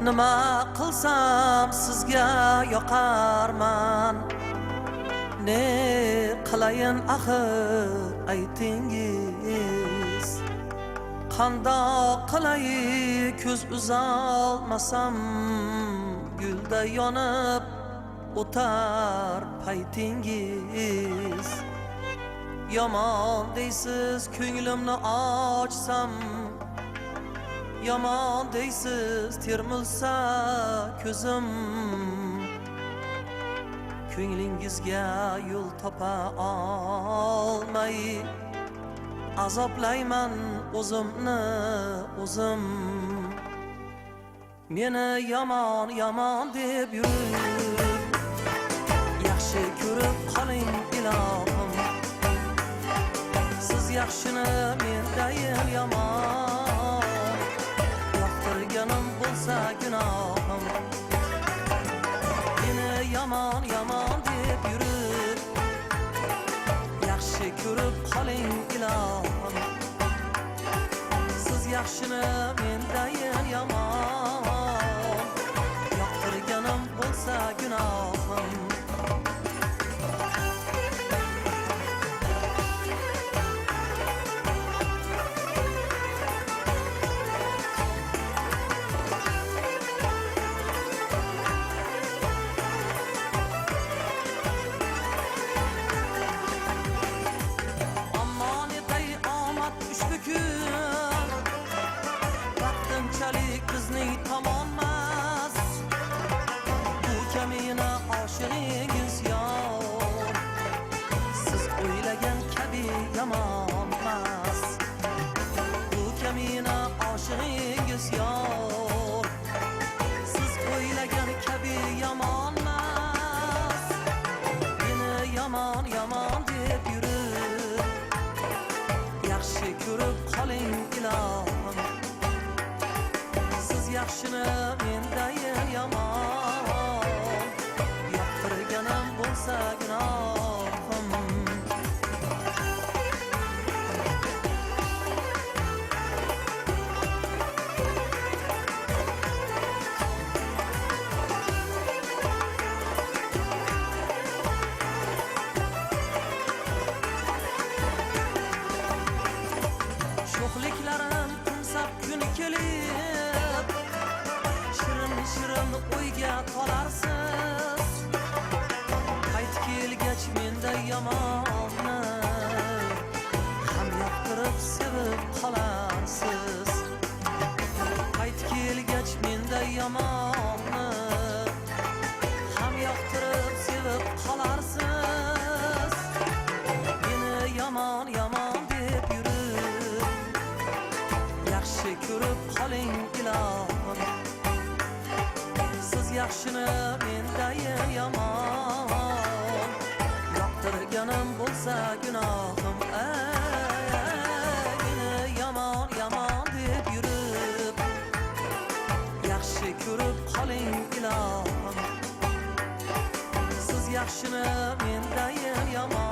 nima qilsam sizga yoqarman, ne qilayin axir aytingiz. Qandoq qilay ko'z uzolmasam, gulda yonib o'tar paytingiz. Yomon deysiz ko'nglimni ochsam, yomon deysiz termilsa ko'zim. Ko'nglingizga yo'l topa olmay azoblayman o'zimni o'zim. Meni yomon yomon deb yurib, yaxshi ko'rib qoling ilohim. Siz yaxshini mendayin yomon, yoqtirganim bo'lsa gunohim. Meni yomon yomon deb yurib, yaxshi ko'rib qoling ilohim. Siz yaxshini mendayin yomon, yoqtirganim bo'lsa gunohim. Vaqtinchalik bizning tomonmas, bu kamina oshiringiz yor. Siz o'ylagan kabi yomonmas, bu kamina oshiringiz yor. Siz o'ylagan kabi yomonmas, meni yomon yomon deb yurib, yaxshi ko'rib qoling ilohim. Siz yaxshini mendayin yomon, yoqtirganim bo'lsa gunohim. Sho'xliklarim qumsab kun kelib, shirin o'yga tolarsiz. Qayt kelgach menda yomonni ham yoqtirib sevib qolarsiz. Qayt kelgach menda yomonni ham yoqtirib sevib qolarsiz. Meni yomon yomon deb yurib, yaxshi ko'rib qoling ilohim. Siz yaxshini mendayin yomon, yoqtirganim bo'lsa gunohim. Meni yomon yomon deb yurib, yaxshi ko'rib qoling ilohim. Siz yaxshini mendayin yomon,